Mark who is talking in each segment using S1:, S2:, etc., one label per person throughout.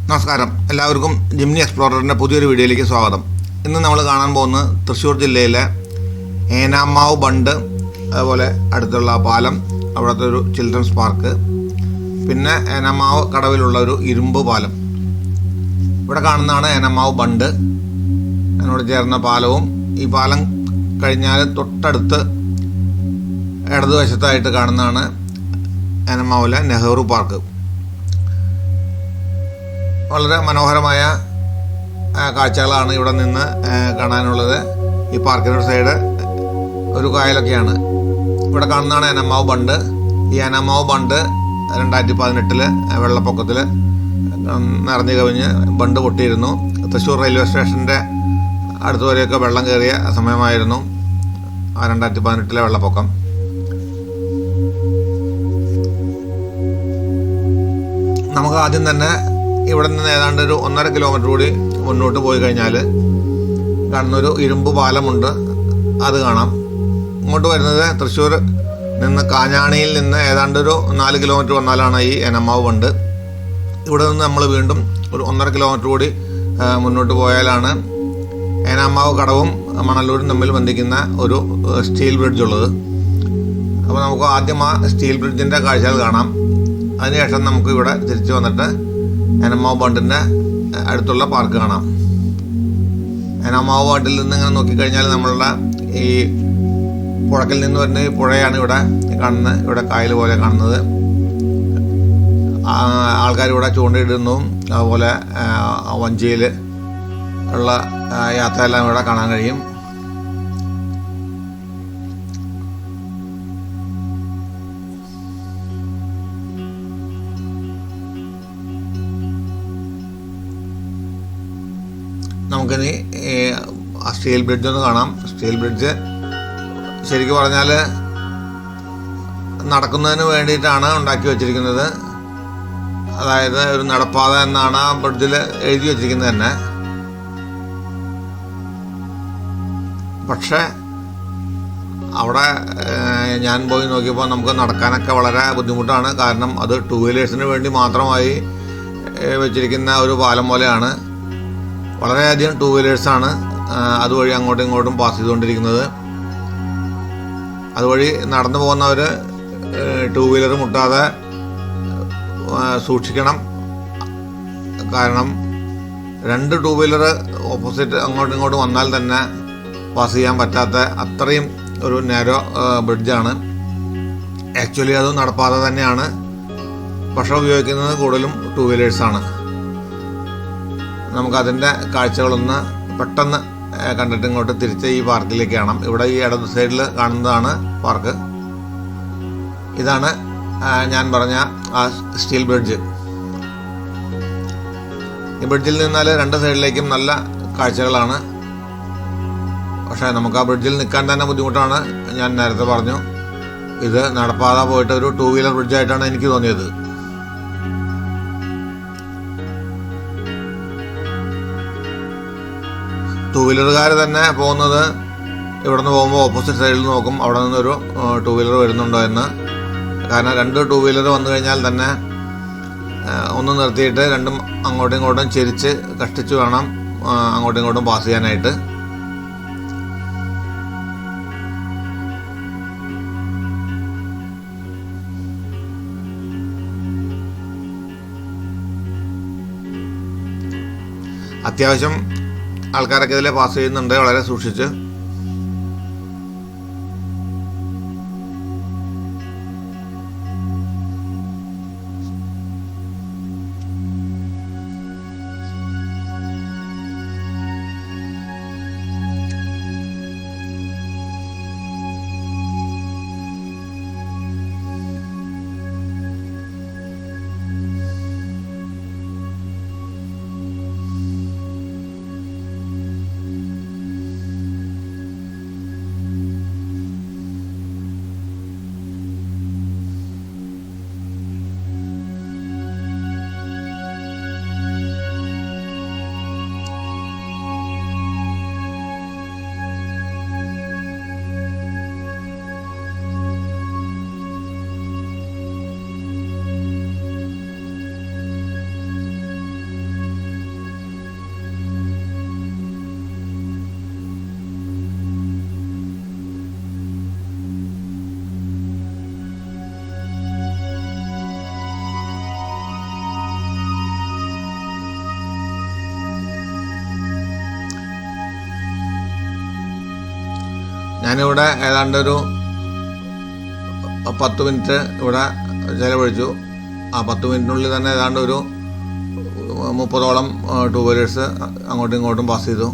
S1: നമസ്കാരം, എല്ലാവർക്കും ജിംനി എക്സ്പ്ലോററിൻ്റെ പുതിയൊരു വീഡിയോയിലേക്ക് സ്വാഗതം. ഇന്ന് നമ്മൾ കാണാൻ പോകുന്നത് തൃശ്ശൂർ ജില്ലയിലെ ഏനാമാവ് ബണ്ട്, അതുപോലെ അടുത്തുള്ള പാലം, അവിടുത്തെ ഒരു ചിൽഡ്രൻസ് പാർക്ക്, പിന്നെ ഏനാമാവ് കടവിലുള്ള ഒരു ഇരുമ്പ് പാലം. ഇവിടെ കാണുന്നതാണ് ഏനാമാവ് ബണ്ട്, അതിനോട് ചേർന്ന പാലവും. ഈ പാലം കഴിഞ്ഞാൽ തൊട്ടടുത്ത് ഇടതുവശത്തായിട്ട് കാണുന്നതാണ് ഏനാമാവിലെ നെഹ്റു പാർക്ക്. വളരെ മനോഹരമായ കാഴ്ചകളാണ് ഇവിടെ നിന്ന് കാണാനുള്ളത്. ഈ പാർക്കിൻ്റെ സൈഡ് ഒരു കായലൊക്കെയാണ്. ഇവിടെ കാണുന്നതാണ് ഏനാമാവ് ബണ്ട്. ഈ ഏനാമാവ് ബണ്ട് 2018 വെള്ളപ്പൊക്കത്തിൽ നിറഞ്ഞു കവിഞ്ഞ് ബണ്ട് പൊട്ടിയിരുന്നു. തൃശ്ശൂർ റെയിൽവേ സ്റ്റേഷൻ്റെ അടുത്ത് വരെയൊക്കെ വെള്ളം കയറിയ സമയമായിരുന്നു ആ 2018 വെള്ളപ്പൊക്കം. നമുക്ക് ആദ്യം തന്നെ ഇവിടെ നിന്ന് ഏതാണ്ട് ഒരു 1.5 കിലോമീറ്റർ കൂടി മുന്നോട്ട് പോയി കഴിഞ്ഞാൽ കാണുന്നൊരു ഇരുമ്പ് പാലമുണ്ട്, അത് കാണാം. ഇങ്ങോട്ട് വരുന്നത് തൃശ്ശൂർ നിന്ന് കാഞ്ഞാണിയിൽ നിന്ന് ഏതാണ്ട് ഒരു 4 കിലോമീറ്റർ വന്നാലാണ് ഈ ഏനാമാവ് ബണ്ട്. ഇവിടെ നിന്ന് നമ്മൾ വീണ്ടും ഒരു 1.5 കിലോമീറ്റർ കൂടി മുന്നോട്ട് പോയാലാണ് ഏനാമാവ് കടവും മണലൂരും തമ്മിൽ ബന്ധിക്കുന്ന ഒരു സ്റ്റീൽ ബ്രിഡ്ജ് ഉള്ളത്. അപ്പോൾ നമുക്ക് ആദ്യം ആ സ്റ്റീൽ ബ്രിഡ്ജിൻ്റെ കാഴ്ചകൾ കാണാം. അതിനുശേഷം നമുക്ക് ഇവിടെ തിരിച്ചു വന്നിട്ട് ഏനാമാവ് ബണ്ടിൻ്റെ അടുത്തുള്ള പാർക്ക് കാണാം. ഏനാമാവ് ബണ്ടിൽ നിന്ന് ഇങ്ങനെ നോക്കിക്കഴിഞ്ഞാൽ നമ്മളുടെ ഈ പുഴക്കിൽ നിന്ന് വരുന്ന ഈ പുഴയാണ് ഇവിടെ കാണുന്നത്. ഇവിടെ കായൽ പോലെ കാണുന്നത്. ആൾക്കാർ ഇവിടെ ചൂണ്ടയിടുന്നതും അതുപോലെ വഞ്ചിയിൽ ഉള്ള യാത്രയെല്ലാം ഇവിടെ കാണാൻ കഴിയും. നമുക്കിനി ആ സ്റ്റീൽ ബ്രിഡ്ജ് ഒന്ന് കാണാം. സ്റ്റീൽ ബ്രിഡ്ജ് ശരിക്കും പറഞ്ഞാൽ നടക്കുന്നതിന് വേണ്ടിയിട്ടാണ് ഉണ്ടാക്കി വച്ചിരിക്കുന്നത്. അതായത് ഒരു നടപ്പാത എന്നാണ് ആ ബ്രിഡ്ജിൽ എഴുതി വച്ചിരിക്കുന്നത് തന്നെ. പക്ഷേ അവിടെ ഞാൻ പോയി നോക്കിയപ്പോൾ നമുക്ക് നടക്കാനൊക്കെ വളരെ ബുദ്ധിമുട്ടാണ്. കാരണം അത് 2 വീലേഴ്സിന് വേണ്ടി മാത്രമായി വെച്ചിരിക്കുന്ന ഒരു പാലം പോലെയാണ്. വളരെയധികം 2 വീലേഴ്സാണ് അതുവഴി അങ്ങോട്ടും ഇങ്ങോട്ടും പാസ് ചെയ്തുകൊണ്ടിരിക്കുന്നത്. അതുവഴി നടന്നു പോകുന്നവർ 2 വീലർ മുട്ടാതെ സൂക്ഷിക്കണം. കാരണം 2 2 വീലർ ഓപ്പോസിറ്റ് അങ്ങോട്ടും ഇങ്ങോട്ടും വന്നാൽ തന്നെ പാസ് ചെയ്യാൻ പറ്റാത്ത അത്രയും ഒരു നാരോ ബ്രിഡ്ജാണ്. ആക്ച്വലി അത് നടപ്പാത തന്നെയാണ്, പക്ഷേ ഉപയോഗിക്കുന്നത് കൂടുതലും 2 വീലേഴ്സാണ്. നമുക്കതിൻ്റെ കാഴ്ചകളൊന്ന് പെട്ടെന്ന് കണ്ടിട്ട് ഇങ്ങോട്ട് തിരിച്ച് ഈ പാർക്കിലേക്ക് കാണാം. ഇവിടെ ഈ ഇടത് സൈഡിൽ കാണുന്നതാണ് പാർക്ക്. ഇതാണ് ഞാൻ പറഞ്ഞ ആ സ്റ്റീൽ ബ്രിഡ്ജ്. ഈ ബ്രിഡ്ജിൽ നിന്നാൽ 2 സൈഡിലേക്കും നല്ല കാഴ്ചകളാണ്. പക്ഷേ നമുക്ക് ആ ബ്രിഡ്ജിൽ നിൽക്കാൻ തന്നെ ബുദ്ധിമുട്ടാണ്. ഞാൻ നേരത്തെ പറഞ്ഞു, ഇത് നടപ്പാത പോയിട്ട് ഒരു 2 വീലർ ബ്രിഡ്ജായിട്ടാണ് എനിക്ക് തോന്നിയത്. ടൂ വീലറുകാർ തന്നെ പോകുന്നത് ഇവിടെ നിന്ന് പോകുമ്പോൾ ഓപ്പോസിറ്റ് സൈഡിൽ നോക്കും, അവിടെ നിന്നൊരു 2 വീലർ വരുന്നുണ്ടോ എന്ന്. കാരണം 2 2 വീലർ വന്നു കഴിഞ്ഞാൽ തന്നെ ഒന്ന് നിർത്തിയിട്ട് രണ്ടും അങ്ങോട്ടും ഇങ്ങോട്ടും ചെരിച്ച് കഷ്ടിച്ച് വേണം അങ്ങോട്ടും ഇങ്ങോട്ടും പാസ് ചെയ്യാനായിട്ട്. അത്യാവശ്യം ആൾക്കാരൊക്കെ ഇതിലെ പാസ് ചെയ്യുന്നുണ്ട്, വളരെ സൂക്ഷിച്ച്. ഞാനിവിടെ ഏതാണ്ടൊരു 10 മിനിറ്റ് ഇവിടെ ചിലവഴിച്ചു. ആ 10 മിനിറ്റിനുള്ളിൽ തന്നെ ഏതാണ്ട് ഒരു 30ഓളം ടൂ വീലേഴ്സ് അങ്ങോട്ടും ഇങ്ങോട്ടും പാസ് ചെയ്തു.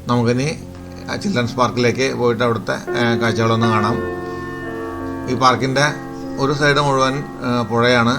S1: നമുക്കിനി ചിൽഡ്രൻസ് പാർക്കിലേക്ക് പോയിട്ട് അവിടുത്തെ കാഴ്ചകളൊന്ന് കാണാം. ഈ പാർക്കിൻ്റെ ഒരു സൈഡ് മുഴുവൻ പുഴയാണ്.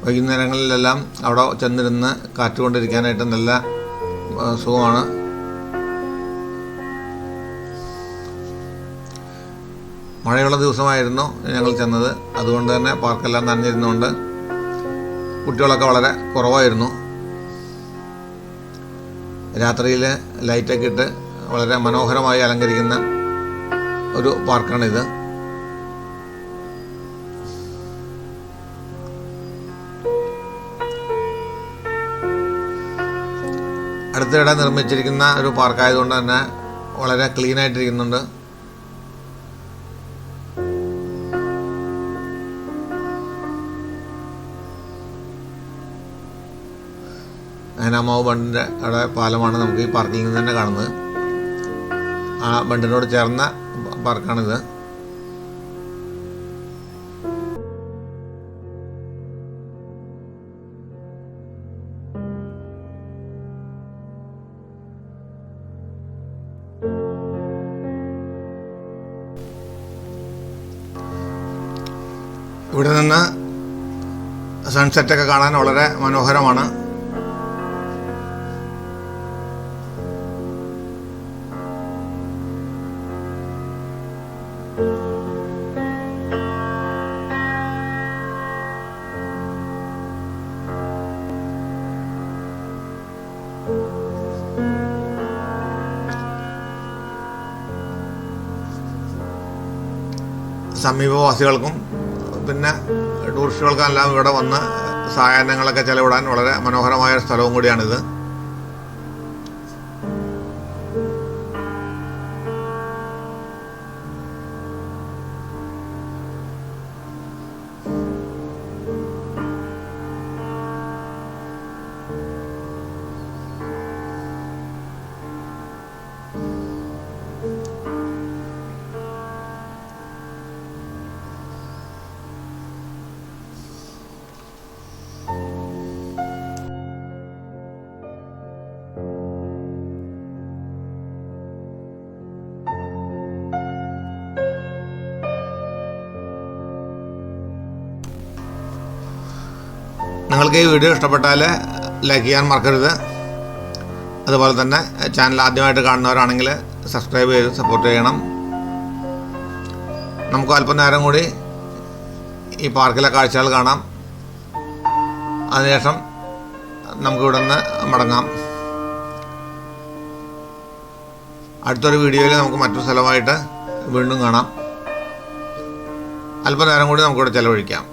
S1: വൈകുന്നേരങ്ങളിലെല്ലാം അവിടെ ചെന്നിരുന്ന് കാറ്റുകൊണ്ടിരിക്കാനായിട്ട് നല്ല സുഖമാണ്. മഴയുള്ള ദിവസമായിരുന്നു ഞങ്ങൾ ചെന്നത്. അതുകൊണ്ട് തന്നെ പാർക്കെല്ലാം നനഞ്ഞിരുന്നുകൊണ്ട് കുട്ടികളൊക്കെ വളരെ കുറവായിരുന്നു. രാത്രിയിൽ ലൈറ്റൊക്കെ ഇട്ട് വളരെ മനോഹരമായി അലങ്കരിക്കുന്ന ഒരു പാർക്കാണിത്. അടുത്തിടെ നിർമ്മിച്ചിരിക്കുന്ന ഒരു പാർക്കായതുകൊണ്ട് തന്നെ വളരെ ക്ലീനായിട്ടിരിക്കുന്നുണ്ട്. അനാമാവ് ബണ്ടിൻ്റെ അവിടെ പാലമാണ് നമുക്ക് ഈ പാർക്കിൽ നിന്ന് തന്നെ കാണുന്നത്. ആ ബണ്ടിനോട് ചേർന്ന പാർക്കാണിത്. ഇവിടെ നിന്ന് സൺസെറ്റൊക്കെ കാണാൻ വളരെ മനോഹരമാണ്. സമീപവാസികൾക്കും പിന്നെ ടൂറിസ്റ്റുകൾക്കെല്ലാം ഇവിടെ വന്ന് സായാഹ്നങ്ങളൊക്കെ ചെലവിടാൻ വളരെ മനോഹരമായ സ്ഥലവും കൂടിയാണിത്. നിങ്ങൾക്ക് ഈ വീഡിയോ ഇഷ്ടപ്പെട്ടാൽ ലൈക്ക് ചെയ്യാൻ മറക്കരുത്. അതുപോലെ തന്നെ ചാനൽ ആദ്യമായിട്ട് കാണുന്നവരാണെങ്കിൽ സബ്സ്ക്രൈബ് ചെയ്ത് സപ്പോർട്ട് ചെയ്യണം. നമുക്ക് അല്പം നേരം കൂടി ഈ പാർക്കിലെ കാഴ്ചകൾ കാണാം. അതിനുശേഷം നമുക്കിവിടെ നിന്ന് മടങ്ങാം. അടുത്തൊരു വീഡിയോയിൽ നമുക്ക് മറ്റൊരു സ്ഥലമായിട്ട് വീണ്ടും കാണാം. അല്പം നേരം കൂടി നമുക്കിവിടെ ചിലവഴിക്കാം.